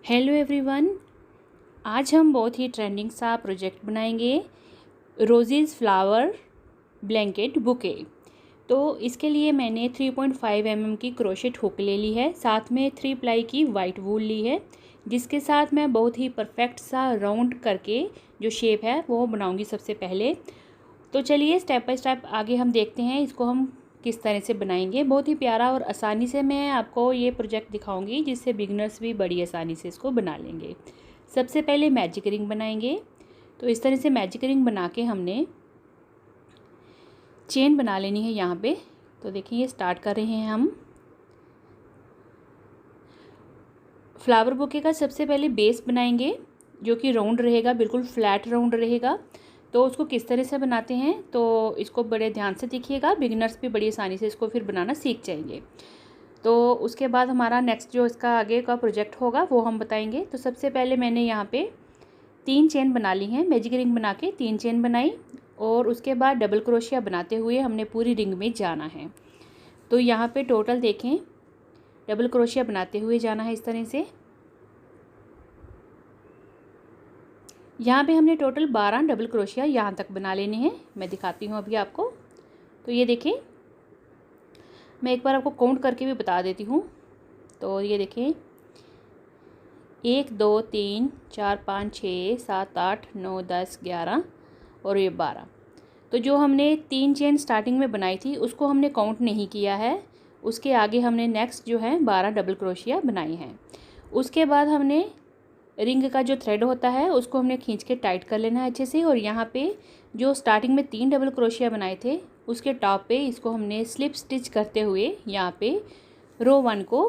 Hello everyone. आज हम बहुत ही ट्रेंडिंग सा प्रोजेक्ट बनाएंगे, रोजेज़ फ्लावर ब्लैंकेट बुके। तो इसके लिए मैंने 3.5 mm की क्रोशेट हुक ले ली है, साथ में 3 प्लाई की वाइट वूल ली है, जिसके साथ मैं बहुत ही परफेक्ट सा राउंड करके जो शेप है वो बनाऊंगी सबसे पहले। तो चलिए स्टेप बाय स्टेप आगे हम देखते हैं इसको हम किस तरह से बनाएंगे। बहुत ही प्यारा और आसानी से मैं आपको ये प्रोजेक्ट दिखाऊंगी, जिससे बिगनर्स भी बड़ी आसानी से इसको बना लेंगे। सबसे पहले मैजिक रिंग बनाएंगे। तो इस तरह से मैजिक रिंग बना के हमने चेन बना लेनी है यहाँ पे। तो देखिए ये स्टार्ट कर रहे हैं हम। फ्लावर बुके का सबसे पहले बेस बनाएंगे, जो कि राउंड रहेगा, बिल्कुल फ्लैट राउंड रहेगा। तो उसको किस तरह से बनाते हैं तो इसको बड़े ध्यान से देखिएगा, बिगिनर्स भी बड़ी आसानी से इसको फिर बनाना सीख जाएंगे। तो उसके बाद हमारा नेक्स्ट जो इसका आगे का प्रोजेक्ट होगा वो हम बताएंगे। तो सबसे पहले मैंने यहाँ पे 3 चेन बना ली हैं, मैजिक रिंग बना के 3 चेन बनाई, और उसके बाद डबल क्रोशिया बनाते हुए हमने पूरी रिंग में जाना है। तो यहाँ पे टोटल देखें, डबल क्रोशिया बनाते हुए जाना है इस तरह से। यहाँ पे हमने टोटल 12 डबल क्रोशिया यहाँ तक बना लेने हैं। मैं दिखाती हूँ अभी आपको। तो ये देखें, मैं एक बार आपको काउंट करके भी बता देती हूँ। तो ये देखें, 1 2 3 4 5 6 7 8 9 10 11 और ये 12। तो जो हमने 3 चेन स्टार्टिंग में बनाई थी उसको हमने काउंट नहीं किया है। उसके आगे हमने नेक्स्ट जो है 12 डबल क्रोशिया बनाई हैं। उसके बाद हमने रिंग का जो थ्रेड होता है उसको हमने खींच के टाइट कर लेना है अच्छे से। और यहाँ पे जो स्टार्टिंग में 3 डबल क्रोशिया बनाए थे उसके टॉप पे इसको हमने स्लिप स्टिच करते हुए यहाँ पे रो 1 को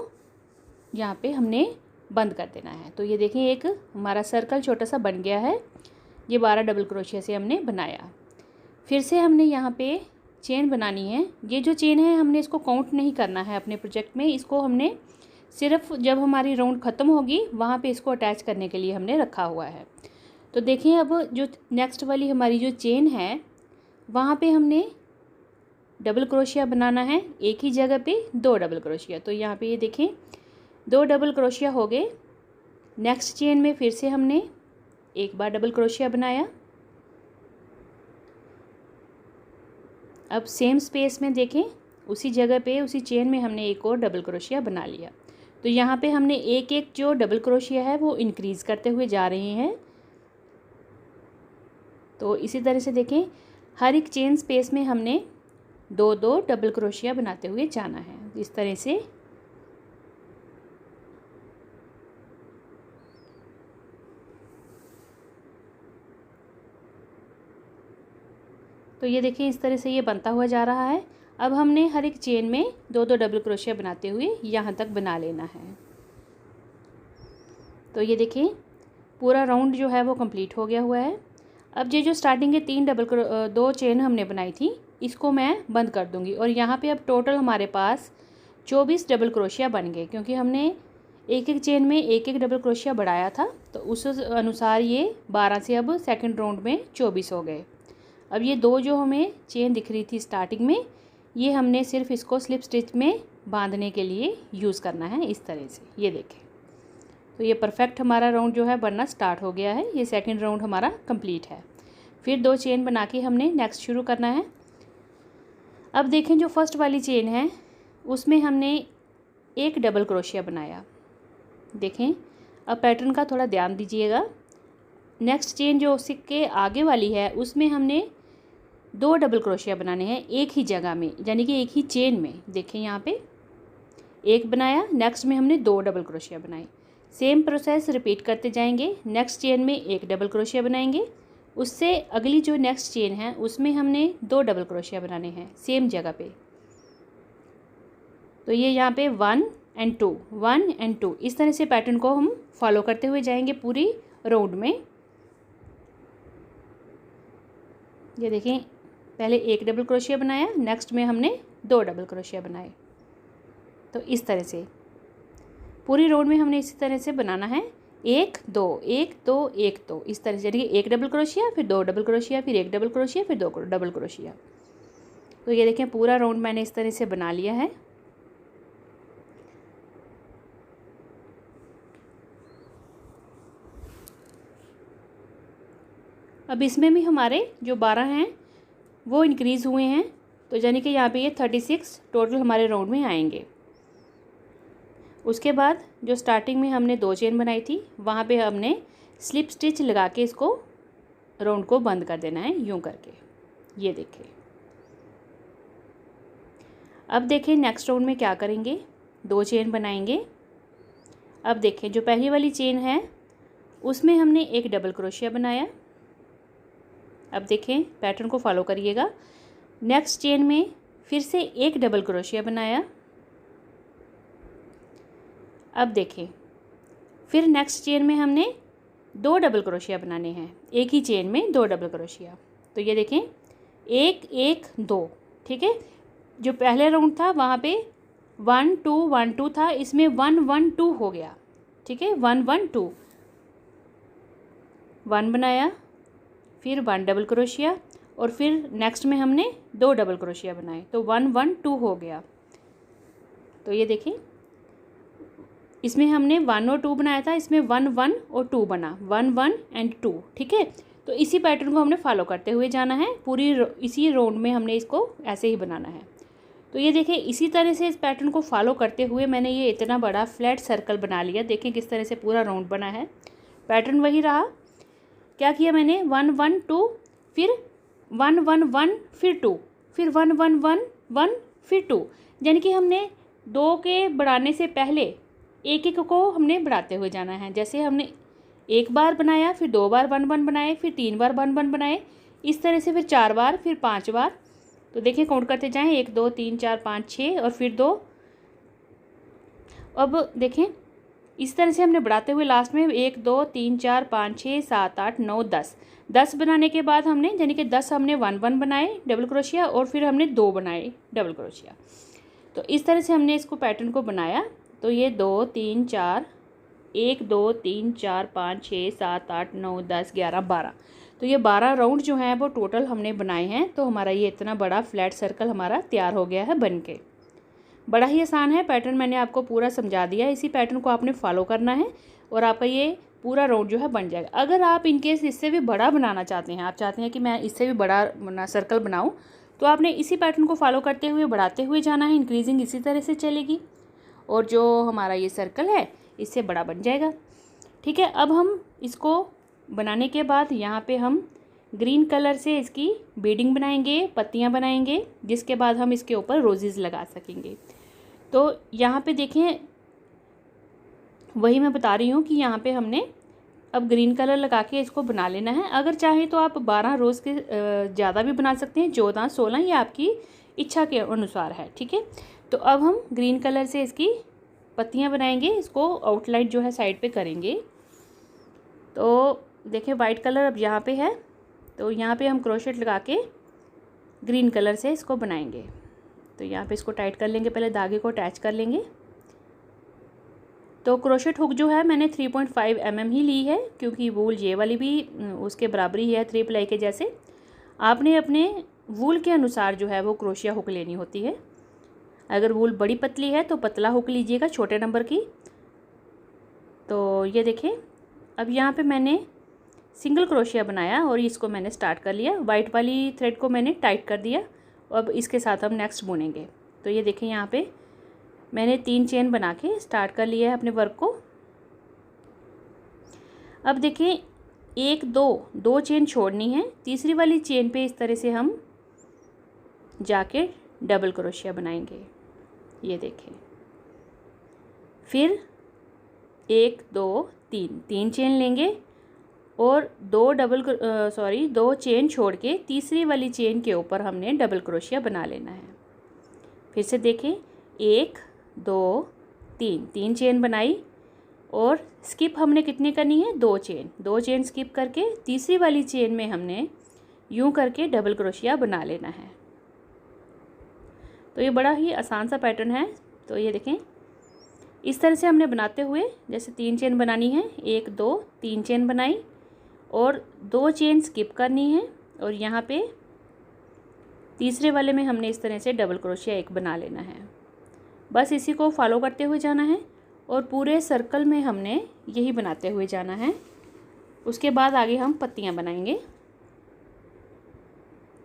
यहाँ पे हमने बंद कर देना है। तो ये देखिए एक हमारा सर्कल छोटा सा बन गया है। ये 12 डबल क्रोशिया से हमने बनाया। फिर से हमने यहाँ पे चेन बनानी है। ये जो चेन है हमने इसको काउंट नहीं करना है अपने प्रोजेक्ट में, इसको हमने सिर्फ जब हमारी राउंड ख़त्म होगी वहाँ पे इसको अटैच करने के लिए हमने रखा हुआ है। तो देखिए अब जो नेक्स्ट वाली हमारी जो चेन है वहाँ पे हमने डबल क्रोशिया बनाना है, एक ही जगह पे 2 डबल क्रोशिया। तो यहाँ पे ये देखें 2 डबल क्रोशिया हो गए। नेक्स्ट चेन में फिर से हमने एक बार डबल क्रोशिया बनाया। अब सेम स्पेस में देखें, उसी जगह पे उसी चेन में हमने एक और डबल क्रोशिया बना लिया। तो यहाँ पे हमने एक एक जो डबल क्रोशिया है वो इंक्रीज़ करते हुए जा रहे हैं। तो इसी तरह से देखें, हर एक चेन स्पेस में हमने 2-2 डबल क्रोशिया बनाते हुए जाना है इस तरह से। तो ये देखिए इस तरह से ये बनता हुआ जा रहा है। अब हमने हर एक चेन में 2-2 डबल क्रोशिया बनाते हुए यहाँ तक बना लेना है। तो ये देखिए पूरा राउंड जो है वो कंप्लीट हो गया हुआ है। अब ये जो स्टार्टिंग के 2 चेन हमने बनाई थी इसको मैं बंद कर दूंगी, और यहाँ पे अब टोटल हमारे पास 24 डबल क्रोशिया बन गए, क्योंकि हमने एक एक चेन में एक एक डबल क्रोशिया बढ़ाया था। तो उस अनुसार ये 12 से अब सेकंड राउंड में 24 हो गए। अब ये 2 जो हमें चेन दिख रही थी स्टार्टिंग में, ये हमने सिर्फ इसको स्लिप स्टिच में बांधने के लिए यूज़ करना है इस तरह से। ये देखें, तो ये परफेक्ट हमारा राउंड जो है बनना स्टार्ट हो गया है। ये सेकंड राउंड हमारा कंप्लीट है। फिर 2 चेन बना के हमने नेक्स्ट शुरू करना है। अब देखें जो फर्स्ट वाली चेन है उसमें हमने एक डबल क्रोशिया बनाया। देखें अब पैटर्न का थोड़ा ध्यान दीजिएगा। नेक्स्ट चेन जो उसके आगे वाली है उसमें हमने 2 डबल क्रोशिया बनाने हैं एक ही जगह में, यानी कि एक ही चेन में। देखें यहाँ पे एक बनाया, नेक्स्ट में हमने 2 डबल क्रोशिया बनाए। सेम प्रोसेस रिपीट करते जाएंगे। नेक्स्ट चेन में एक डबल क्रोशिया बनाएंगे, उससे अगली जो नेक्स्ट चेन है उसमें हमने 2 डबल क्रोशिया बनाने हैं सेम जगह पे। तो ये यहाँ पे 1 and 2 1 and 2 इस तरह से पैटर्न को हम फॉलो करते हुए जाएंगे पूरी राउंड में। ये देखें पहले एक डबल क्रोशिया बनाया, नेक्स्ट में हमने 2 डबल क्रोशिया बनाए। तो इस तरह से पूरी राउंड में हमने इसी तरह से बनाना है, 1 2 1 2 1 2 इस तरह से, यानी कि एक डबल क्रोशिया फिर 2 डबल क्रोशिया फिर एक डबल क्रोशिया फिर 2 डबल क्रोशिया। तो ये देखें पूरा राउंड मैंने इस तरह से बना लिया है। अब इसमें भी हमारे जो 12 हैं वो इंक्रीज़ हुए हैं, तो यानी कि यहाँ पे ये 36 टोटल हमारे राउंड में आएंगे। उसके बाद जो स्टार्टिंग में हमने 2 चेन बनाई थी वहाँ पे हमने स्लिप स्टिच लगा के इसको राउंड को बंद कर देना है यूँ करके। ये देखें। अब देखें नेक्स्ट राउंड में क्या करेंगे, 2 चेन बनाएंगे। अब देखें जो पहली वाली चेन है उसमें हमने एक डबल क्रोशिया बनाया। अब देखें पैटर्न को फॉलो करिएगा। नेक्स्ट चेन में फिर से एक डबल क्रोशिया बनाया। अब देखें फिर नेक्स्ट चेन में हमने 2 डबल क्रोशिया बनाने हैं, एक ही चेन में 2 डबल क्रोशिया। तो ये देखें 1 1 2, ठीक है। जो पहले राउंड था वहाँ पे 1 2 1 2 था, इसमें 1 1 2 हो गया, ठीक है। 1 1 2, 1 बनाया, फिर 1 डबल क्रोशिया और फिर नेक्स्ट में हमने 2 डबल क्रोशिया बनाए, तो 1 1 2 हो गया। तो ये देखें इसमें हमने 1 और 2 बनाया था, इसमें 1 1 और 2 बना, 1 1 एंड 2, ठीक है। तो इसी पैटर्न को हमने फॉलो करते हुए जाना है, पूरी इसी राउंड में हमने इसको ऐसे ही बनाना है। तो ये देखें इसी तरह से इस पैटर्न को फॉलो करते हुए मैंने ये इतना बड़ा फ्लैट सर्कल बना लिया। देखें किस तरह से पूरा राउंड बना है, पैटर्न वही रहा। क्या किया मैंने 1 1 2, फिर 1 1 1, फिर 2, फिर 1 1 1 1, फिर 2, यानी कि हमने 2 के बढ़ाने से पहले एक एक को हमने बढ़ाते हुए जाना है। जैसे हमने एक बार बनाया, फिर 2 बार 1 1 बनाए, फिर 3 बार 1 1 बनाए, इस तरह से फिर 4 बार, फिर 5 बार। तो देखिए काउंट करते जाएं, 1 2 3 4 5 6 और फिर 2। अब देखें इस तरह से हमने बढ़ाते हुए लास्ट में 1 2 3 4 5 6 7 8 9 10 बनाने के बाद हमने यानी कि 10 हमने 1 1 बनाए डबल क्रोशिया और फिर हमने 2 बनाए डबल क्रोशिया। तो इस तरह से हमने इसको पैटर्न को बनाया। तो ये 2 3 4 1 2 3 4 5 6 7 8 9 10 11 12, तो ये 12 राउंड जो हैं वो टोटल हमने बनाए हैं। तो हमारा ये इतना बड़ा फ्लैट सर्कल हमारा तैयार हो गया है बन के। बड़ा ही आसान है पैटर्न, मैंने आपको पूरा समझा दिया। इसी पैटर्न को आपने फॉलो करना है और आपका ये पूरा राउंड जो है बन जाएगा। अगर आप इनकेस इससे भी बड़ा बनाना चाहते हैं, आप चाहते हैं कि मैं इससे भी बड़ा सर्कल बनाऊँ, तो आपने इसी पैटर्न को फॉलो करते हुए बढ़ाते हुए जाना है। इंक्रीजिंग इसी तरह से चलेगी और जो हमारा ये सर्कल है इससे बड़ा बन जाएगा, ठीक है। अब हम इसको बनाने के बाद यहाँ पे हम ग्रीन कलर से इसकी बीडिंग बनाएंगे, पत्तियाँ बनाएंगे, जिसके बाद हम इसके ऊपर रोजेज़ लगा सकेंगे। तो यहाँ पे देखें वही मैं बता रही हूँ कि यहाँ पे हमने अब ग्रीन कलर लगा के इसको बना लेना है। अगर चाहें तो आप 12 रोज़ के ज़्यादा भी बना सकते हैं, 14 16, ये आपकी इच्छा के अनुसार है, ठीक है। तो अब हम ग्रीन कलर से इसकी पत्तियाँ बनाएंगे, इसको आउटलाइन जो है साइड पे करेंगे। तो देखें वाइट कलर अब यहाँ पे है, तो यहाँ पे हम क्रोशेट लगा के ग्रीन कलर से इसको बनाएंगे। तो यहाँ पे इसको टाइट कर लेंगे, पहले धागे को अटैच कर लेंगे। तो क्रोशेट हुक जो है मैंने 3.5 mm ही ली है, क्योंकि वूल ये वाली भी उसके बराबर ही है 3 प्लाई के जैसे। आपने अपने वूल के अनुसार जो है वो क्रोशिया हुक लेनी होती है। अगर वूल बड़ी पतली है तो पतला हुक लीजिएगा छोटे नंबर की। तो ये देखें अब यहाँ पे मैंने सिंगल क्रोशिया बनाया और इसको मैंने स्टार्ट कर लिया। वाइट वाली थ्रेड को मैंने टाइट कर दिया। अब इसके साथ हम नेक्स्ट बुनेंगे। तो ये देखें यहाँ पे मैंने 3 चेन बना के स्टार्ट कर लिया है अपने वर्क को। अब देखें 1 2 चेन छोड़नी है, तीसरी वाली चेन पे इस तरह से हम जाके डबल क्रोशिया बनाएंगे। ये देखें फिर 1 2 3 चेन लेंगे और 2 चेन छोड़ के तीसरी वाली चेन के ऊपर हमने डबल क्रोशिया बना लेना है। फिर से देखें 1 2 3 चेन बनाई और स्किप हमने कितनी करनी है 2 चेन स्किप करके तीसरी वाली चेन में हमने यूं करके डबल क्रोशिया बना लेना है। तो ये बड़ा ही आसान सा पैटर्न है। तो ये देखें इस तरह से हमने बनाते हुए जैसे 3 चेन बनानी है, 1 2 3 चेन बनाई और 2 चेन स्किप करनी है और यहाँ पे तीसरे वाले में हमने इस तरह से डबल क्रोशिया एक बना लेना है। बस इसी को फॉलो करते हुए जाना है और पूरे सर्कल में हमने यही बनाते हुए जाना है। उसके बाद आगे हम पत्तियाँ बनाएंगे।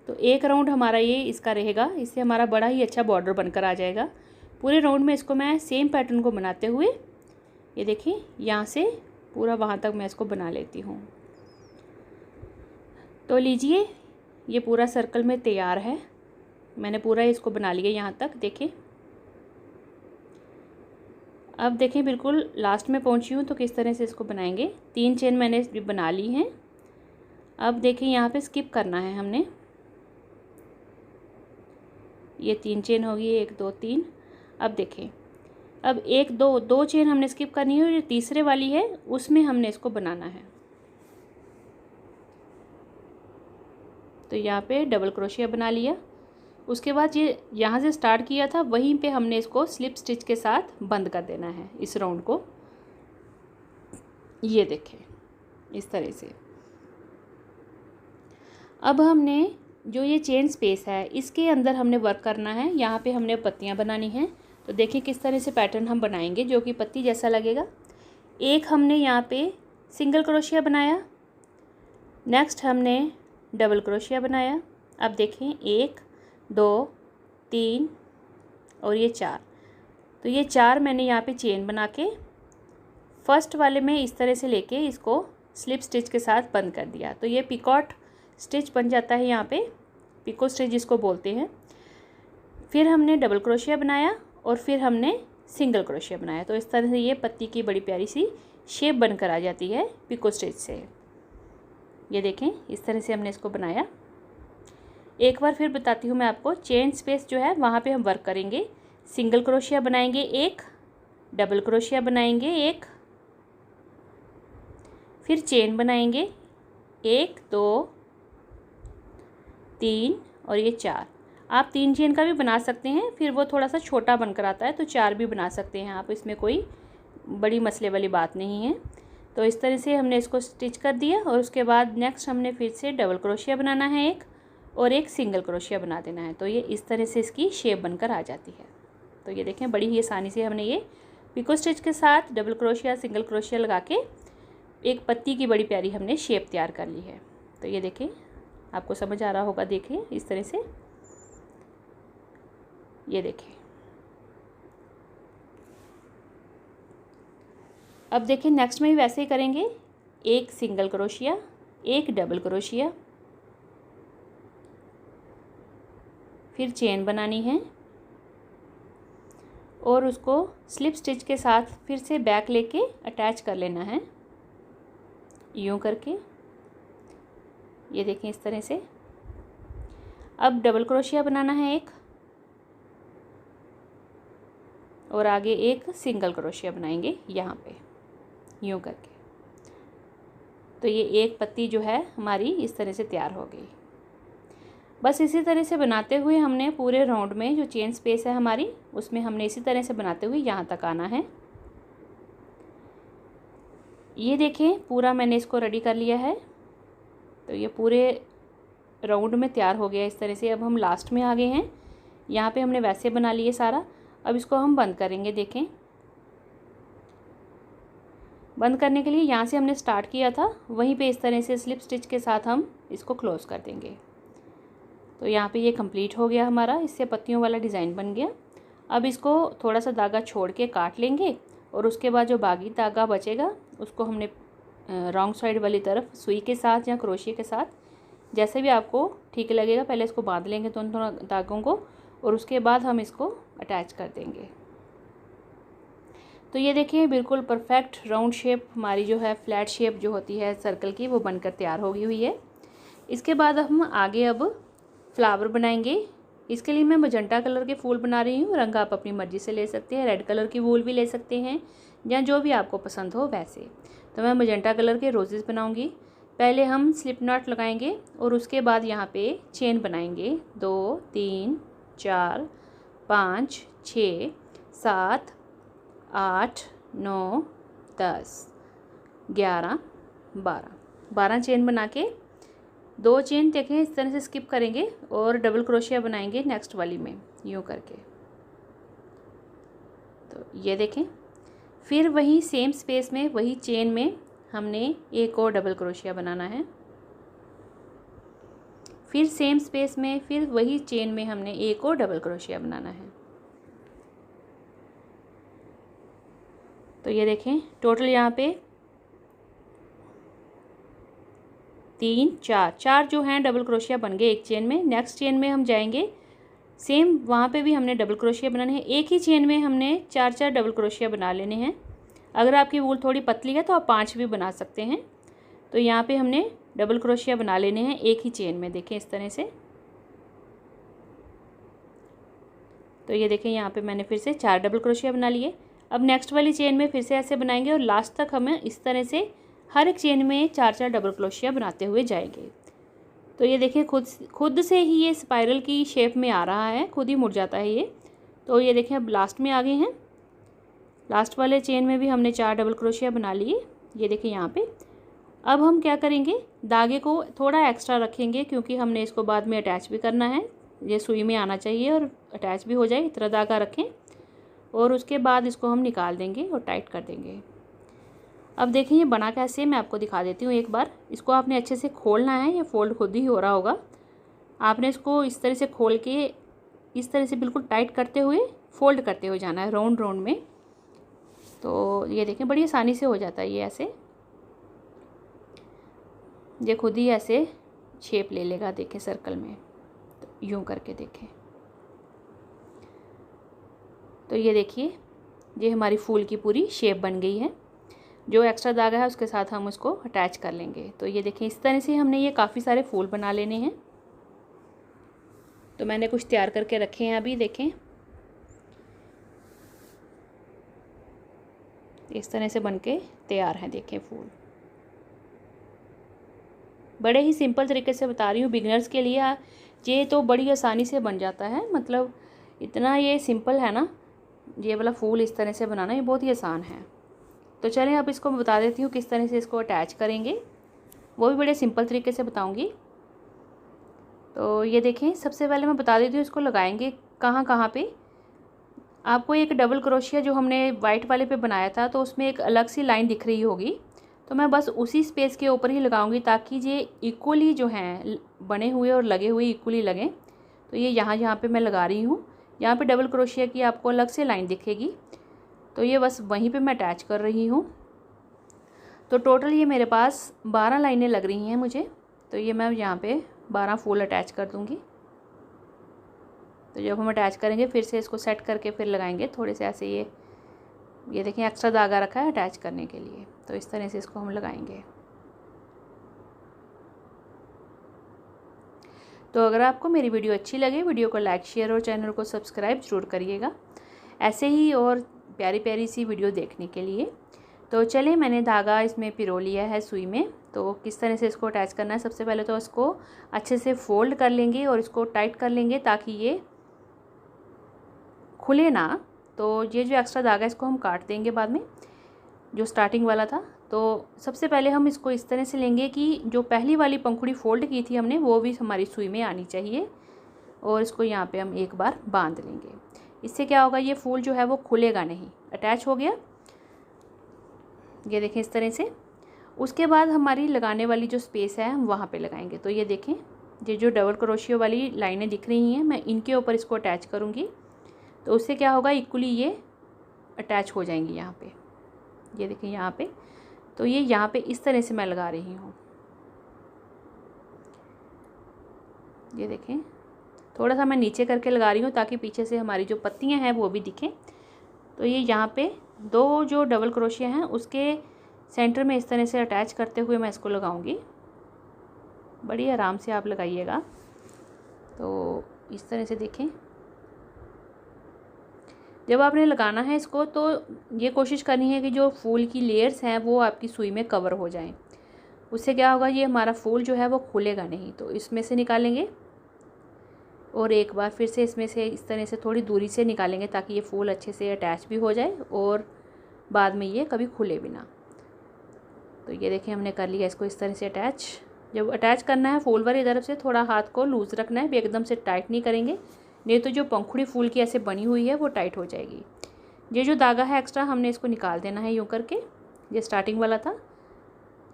तो एक राउंड हमारा ये इसका रहेगा, इससे हमारा बड़ा ही अच्छा बॉर्डर बनकर आ जाएगा। पूरे राउंड में इसको मैं सेम पैटर्न को बनाते हुए, ये देखिए यहाँ से पूरा वहाँ तक मैं इसको बना लेती हूँ। तो लीजिए ये पूरा सर्कल में तैयार है, मैंने पूरा इसको बना लिया यहाँ तक। देखिए अब देखें बिल्कुल लास्ट में पहुँची हूँ तो किस तरह से इसको बनाएंगे। 3 चेन मैंने बना ली हैं। अब देखिए यहाँ पे स्किप करना है हमने, ये 3 चेन होगी, 1 2 3। अब देखें अब 1 2 चेन हमने स्किप करनी है और ये तीसरे वाली है उसमें हमने इसको बनाना है। तो यहाँ पे डबल क्रोशिया बना लिया। उसके बाद ये यहाँ से स्टार्ट किया था वहीं पे हमने इसको स्लिप स्टिच के साथ बंद कर देना है इस राउंड को। ये देखें इस तरह से। अब हमने जो ये चेन स्पेस है इसके अंदर हमने वर्क करना है, यहाँ पे हमने पत्तियाँ बनानी हैं। तो देखिए किस तरह से पैटर्न हम बनाएंगे जो कि पत्ती जैसा लगेगा। एक हमने यहाँ पे सिंगल क्रोशिया बनाया, नेक्स्ट हमने डबल क्रोशिया बनाया। अब देखें 1 2 3 और ये 4। तो ये 4 मैंने यहाँ पे चेन बना के फर्स्ट वाले में इस तरह से लेके इसको स्लिप स्टिच के साथ बंद कर दिया। तो ये पिकॉट स्टिच बन जाता है, यहाँ पे पिको स्टिच जिसको बोलते हैं। फिर हमने डबल क्रोशिया बनाया और फिर हमने सिंगल क्रोशिया बनाया। तो इस तरह से ये पत्ती की बड़ी प्यारी सी शेप बनकर आ जाती है पिको स्टिच से। ये देखें इस तरह से हमने इसको बनाया। एक बार फिर बताती हूँ मैं आपको, चेन स्पेस जो है वहाँ पे हम वर्क करेंगे। सिंगल क्रोशिया बनाएंगे 1, डबल क्रोशिया बनाएंगे 1, फिर चेन बनाएंगे 1 2 3 और ये 4। आप 3 चेन का भी बना सकते हैं, फिर वो थोड़ा सा छोटा बनकर आता है तो 4 भी बना सकते हैं आप, इसमें कोई बड़ी मसले वाली बात नहीं है। तो इस तरह से हमने इसको स्टिच कर दिया और उसके बाद नेक्स्ट हमने फिर से डबल क्रोशिया बनाना है 1 और 1 सिंगल क्रोशिया बना देना है। तो ये इस तरह से इसकी शेप बनकर आ जाती है। तो ये देखें बड़ी ही आसानी से हमने ये पिको स्टिच के साथ डबल क्रोशिया सिंगल क्रोशिया लगा के एक पत्ती की बड़ी प्यारी हमने शेप तैयार कर ली है। तो ये देखें आपको समझ आ रहा होगा, देखिए इस तरह से। ये देखें अब देखें नेक्स्ट में भी वैसे ही करेंगे। 1 सिंगल क्रोशिया 1 डबल क्रोशिया, फिर चेन बनानी है और उसको स्लिप स्टिच के साथ फिर से बैक लेके अटैच कर लेना है यूं करके। ये देखें इस तरह से। अब डबल क्रोशिया बनाना है 1 और आगे 1 सिंगल क्रोशिया बनाएंगे यहाँ पे यूं करके। तो ये एक पत्ती जो है हमारी इस तरह से तैयार हो गई। बस इसी तरह से बनाते हुए हमने पूरे राउंड में जो चेन स्पेस है हमारी उसमें हमने इसी तरह से बनाते हुए यहाँ तक आना है। ये देखें पूरा मैंने इसको रेडी कर लिया है। तो ये पूरे राउंड में तैयार हो गया इस तरह से। अब हम लास्ट में आ गए हैं, यहाँ पे हमने वैसे बना लिए सारा। अब इसको हम बंद करेंगे। देखें बंद करने के लिए यहाँ से हमने स्टार्ट किया था वहीं पे इस तरह से स्लिप स्टिच के साथ हम इसको क्लोज़ कर देंगे। तो यहाँ पे ये कंप्लीट हो गया हमारा, इससे पत्तियों वाला डिज़ाइन बन गया। अब इसको थोड़ा सा धागा छोड़ के काट लेंगे और उसके बाद जो बाकी धागा बचेगा उसको हमने रॉन्ग साइड वाली तरफ सुई के साथ या क्रोशिया के साथ जैसे भी आपको ठीक लगेगा पहले इसको बांध लेंगे दोनों धागों को और उसके बाद हम इसको अटैच कर देंगे। तो ये देखिए बिल्कुल परफेक्ट राउंड शेप हमारी जो है फ्लैट शेप जो होती है सर्कल की वो बनकर तैयार हो गई हुई है। इसके बाद हम आगे अब फ्लावर बनाएंगे। इसके लिए मैं मजंटा कलर के फूल बना रही हूँ। रंग आप अपनी मर्ज़ी से ले सकते हैं, रेड कलर की फूल भी ले सकते हैं या जो भी आपको पसंद हो वैसे। तो मैं मजंटा कलर के रोजेज़ बनाऊँगी। पहले हम स्लिप नॉट लगाएंगे और उसके बाद यहाँ पे चेन बनाएंगे 2 3 4 5 6 7 8 9 10 11 12 चेन बना के 2 चेन देखें इस तरह से स्किप करेंगे और डबल क्रोशिया बनाएंगे नेक्स्ट वाली में यूँ करके। तो ये देखें फिर वही सेम स्पेस में वही चेन में हमने एक और डबल क्रोशिया बनाना है। फिर सेम स्पेस में फिर वही चेन में हमने एक और डबल क्रोशिया बनाना है। तो ये देखें टोटल यहाँ पे 3 4 जो हैं डबल क्रोशिया बन गए एक चेन में। नेक्स्ट चेन में हम जाएंगे, सेम वहाँ पे भी हमने डबल क्रोशिया बनाने हैं। एक ही चेन में हमने 4 डबल क्रोशिया बना लेने हैं। अगर आपकी वूल थोड़ी पतली है तो आप 5 भी बना सकते हैं। तो यहाँ पे हमने डबल क्रोशिया बना लेने हैं एक ही चेन में, देखें इस तरह से। तो ये देखें यहाँ पे मैंने फिर से 4 डबल क्रोशिया बना लिए। अब नेक्स्ट वाली चेन में फिर से ऐसे बनाएंगे और लास्ट तक हमें इस तरह से हर एक चेन में 4 डबल क्रोशिया बनाते हुए जाएंगे। तो ये देखिए खुद से ही ये स्पाइरल की शेप में आ रहा है, खुद ही मुड़ जाता है ये। तो ये देखें अब लास्ट में आ गए हैं। लास्ट वाले चेन में भी हमने 4 डबल क्रोशिया बना लिए, ये देखिए यहाँ पे। अब हम क्या करेंगे, धागे को थोड़ा एक्स्ट्रा रखेंगे क्योंकि हमने इसको बाद में अटैच भी करना है। ये सुई में आना चाहिए और अटैच भी हो जाए, इतना धागा रखें। और उसके बाद इसको हम निकाल देंगे और टाइट कर देंगे। अब देखें ये बना कैसे, मैं आपको दिखा देती हूँ एक बार। इसको आपने अच्छे से खोलना है, ये फोल्ड खुद ही हो रहा होगा। आपने इसको इस तरह से खोल के इस तरह से बिल्कुल टाइट करते हुए फोल्ड करते हुए जाना है राउंड राउंड में। तो ये देखें बड़ी आसानी से हो जाता है ये ऐसे, ये खुद ही ऐसे शेप ले लेगा, देखें सर्कल में। तो यूँ करके देखें। तो ये देखिए ये हमारी फूल की पूरी शेप बन गई है। जो एक्स्ट्रा धागा है उसके साथ हम उसको अटैच कर लेंगे। तो ये देखें इस तरह से हमने ये काफ़ी सारे फूल बना लेने हैं। तो मैंने कुछ तैयार करके रखे हैं अभी, देखें इस तरह से बनके तैयार हैं। देखें फूल बड़े ही सिंपल तरीके से बता रही हूँ बिगिनर्स के लिए। ये तो बड़ी आसानी से बन जाता है, मतलब इतना ये सिंपल है ना, ये वाला फूल इस तरह से बनाना, ये बहुत ही आसान है। तो चलें अब इसको मैं बता देती हूँ किस तरह से इसको अटैच करेंगे, वो भी बड़े सिंपल तरीके से बताऊँगी। तो ये देखें सबसे पहले मैं बता देती हूँ इसको लगाएंगे कहाँ कहाँ पे। आपको एक डबल क्रोशिया जो हमने वाइट वाले पे बनाया था तो उसमें एक अलग सी लाइन दिख रही होगी, तो मैं बस उसी स्पेस के ऊपर ही लगाऊंगी ताकि ये इक्वली जो हैं बने हुए और लगे हुए इक्वली लगें। तो ये यहाँ पे मैं लगा रही हूँ। यहाँ पे डबल क्रोशिया की आपको अलग से लाइन दिखेगी, तो ये बस वहीं पे मैं अटैच कर रही हूँ। तो टोटल ये मेरे पास 12 लाइनें लग रही हैं मुझे। तो ये मैं यहाँ पे 12 फूल अटैच कर दूँगी। तो जब हम अटैच करेंगे फिर से इसको सेट करके फिर लगाएंगे थोड़े से ऐसे। ये देखें एक्स्ट्रा धागा रखा है अटैच करने के लिए, तो इस तरह से इसको हम लगाएंगे। तो अगर आपको मेरी वीडियो अच्छी लगे, वीडियो को लाइक शेयर और चैनल को सब्सक्राइब ज़रूर करिएगा ऐसे ही और प्यारी प्यारी सी वीडियो देखने के लिए। तो चलिए मैंने धागा इसमें पिरो लिया है सुई में। तो किस तरह से इसको अटैच करना है, सबसे पहले तो इसको अच्छे से फोल्ड कर लेंगे और इसको टाइट कर लेंगे ताकि ये खुले ना। तो ये जो एक्स्ट्रा धागा है इसको हम काट देंगे बाद में, जो स्टार्टिंग वाला था। तो सबसे पहले हम इसको इस तरह से लेंगे कि जो पहली वाली पंखुड़ी फोल्ड की थी हमने वो भी हमारी सुई में आनी चाहिए, और इसको यहाँ पे हम एक बार बांध लेंगे। इससे क्या होगा, ये फूल जो है वो खुलेगा नहीं, अटैच हो गया। ये देखें इस तरह से। उसके बाद हमारी लगाने वाली जो स्पेस है हम वहाँ पे लगाएंगे। तो ये देखें ये जो डबल क्रोशियो वाली लाइनें दिख रही हैं, मैं इनके ऊपर इसको अटैच करूँगी। तो उससे क्या होगा, इक्वली ये अटैच हो जाएंगी यहाँ पे। ये देखें यहाँ पे। तो ये यहाँ पे इस तरह से मैं लगा रही हूँ। ये देखें थोड़ा सा मैं नीचे करके लगा रही हूँ ताकि पीछे से हमारी जो पत्तियाँ हैं वो भी दिखें। तो ये यहाँ पे 2 जो डबल क्रोशिया हैं उसके सेंटर में इस तरह से अटैच करते हुए मैं इसको लगाऊंगी। बड़ी आराम से आप लगाइएगा। तो इस तरह से देखें, जब आपने लगाना है इसको तो ये कोशिश करनी है कि जो फूल की लेयर्स हैं वो आपकी सुई में कवर हो जाएं। उससे क्या होगा, ये हमारा फूल जो है वो खुलेगा नहीं। तो इसमें से निकालेंगे और एक बार फिर से इसमें से इस तरह से थोड़ी दूरी से निकालेंगे ताकि ये फूल अच्छे से अटैच भी हो जाए और बाद में ये कभी खुले भी ना। तो ये देखें हमने कर लिया इसको इस तरह से अटैच। जब अटैच करना है फूल वाली तरफ से थोड़ा हाथ को लूज़ रखना है, एकदम से टाइट नहीं करेंगे, नहीं तो जो पंखुड़ी फूल की ऐसे बनी हुई है वो टाइट हो जाएगी। ये जो धागा है एक्स्ट्रा हमने इसको निकाल देना है यूँ करके, ये स्टार्टिंग वाला था।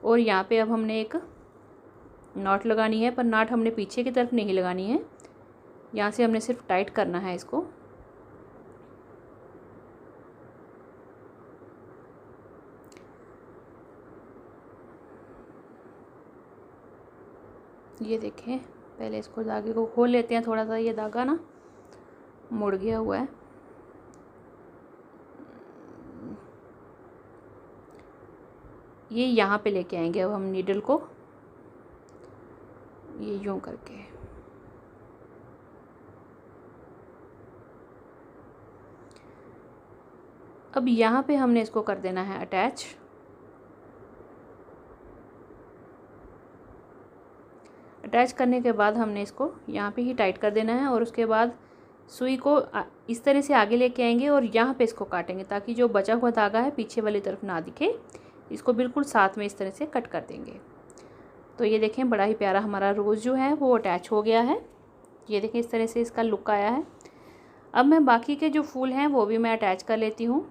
और यहाँ पे अब हमने एक नॉट लगानी है, पर नॉट हमने पीछे की तरफ नहीं लगानी है, यहाँ से हमने सिर्फ टाइट करना है इसको। ये देखें, पहले इसको धागे को खोल लेते हैं, थोड़ा सा ये धागा ना मुड़ गया हुआ है। ये यहाँ पे लेके आएंगे अब हम नीडल को, ये यूँ करके। अब यहाँ पे हमने इसको कर देना है अटैच। अटैच करने के बाद हमने इसको यहाँ पे ही टाइट कर देना है और उसके बाद सुई को इस तरह से आगे लेके आएंगे और यहाँ पे इसको काटेंगे ताकि जो बचा हुआ धागा है पीछे वाली तरफ ना दिखे। इसको बिल्कुल साथ में इस तरह से कट कर देंगे। तो ये देखें, बड़ा ही प्यारा हमारा रोज़ जो है वो अटैच हो गया है। ये देखें, इस तरह से इसका लुक आया है। अब मैं बाकी के जो फूल हैं वो भी मैं अटैच कर लेती हूँ।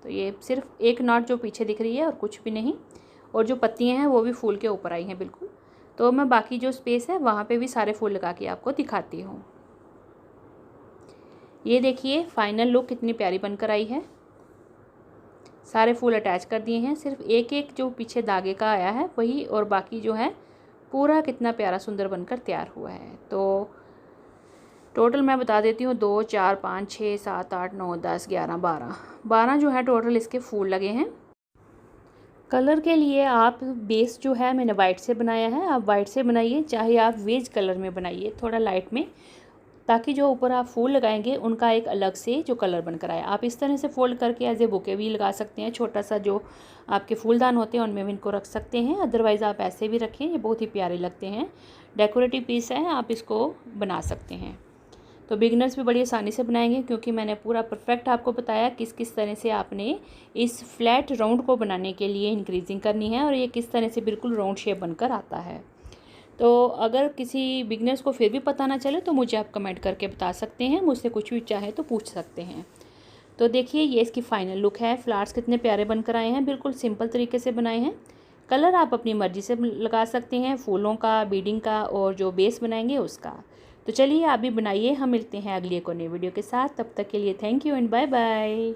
तो ये सिर्फ एक नॉट जो पीछे दिख रही है और कुछ भी नहीं, और जो पत्तियाँ हैं वो भी फूल के ऊपर आई हैं बिल्कुल। तो मैं बाकी जो स्पेस है वहाँ पे भी सारे फूल लगा के आपको दिखाती हूँ। ये देखिए फाइनल लुक कितनी प्यारी बनकर आई है। सारे फूल अटैच कर दिए हैं, सिर्फ एक एक जो पीछे धागे का आया है वही, और बाकी जो है पूरा कितना प्यारा सुंदर बनकर तैयार हुआ है। तो टोटल मैं बता देती हूँ, 2 4 5 6 7 8 9 10 11 12 जो है टोटल इसके फूल लगे हैं। कलर के लिए आप बेस जो है मैंने वाइट से बनाया है, आप वाइट से बनाइए, चाहे आप वेज कलर में बनाइए थोड़ा लाइट में, ताकि जो ऊपर आप फूल लगाएंगे उनका एक अलग से जो कलर बनकर आए। आप इस तरह से फोल्ड करके एज ए बुके भी लगा सकते हैं, छोटा सा जो आपके फूलदान होते हैं उनमें भी इनको रख सकते हैं। अदरवाइज़ आप ऐसे भी रखें, ये बहुत ही प्यारे लगते हैं, डेकोरेटिव पीस है, आप इसको बना सकते हैं। तो बिगिनर्स भी बड़ी आसानी से बनाएंगे, क्योंकि मैंने पूरा परफेक्ट आपको बताया किस किस तरह से आपने इस फ्लैट राउंड को बनाने के लिए इंक्रीजिंग करनी है और ये किस तरह से बिल्कुल राउंड शेप बनकर आता है। तो अगर किसी बिगिनर्स को फिर भी पता ना चले तो मुझे आप कमेंट करके बता सकते हैं, मुझसे कुछ भी चाहे तो पूछ सकते हैं। तो देखिए ये इसकी फ़ाइनल लुक है। फ्लावर्स कितने प्यारे बनकर आए हैं, बिल्कुल सिंपल तरीके से बनाए हैं। कलर आप अपनी मर्ज़ी से लगा सकते हैं, फूलों का, बीडिंग का, और जो बेस बनाएंगे उसका। तो चलिए आप भी बनाइए। हम मिलते हैं अगली एक और नई वीडियो के साथ, तब तक के लिए thank you and bye bye.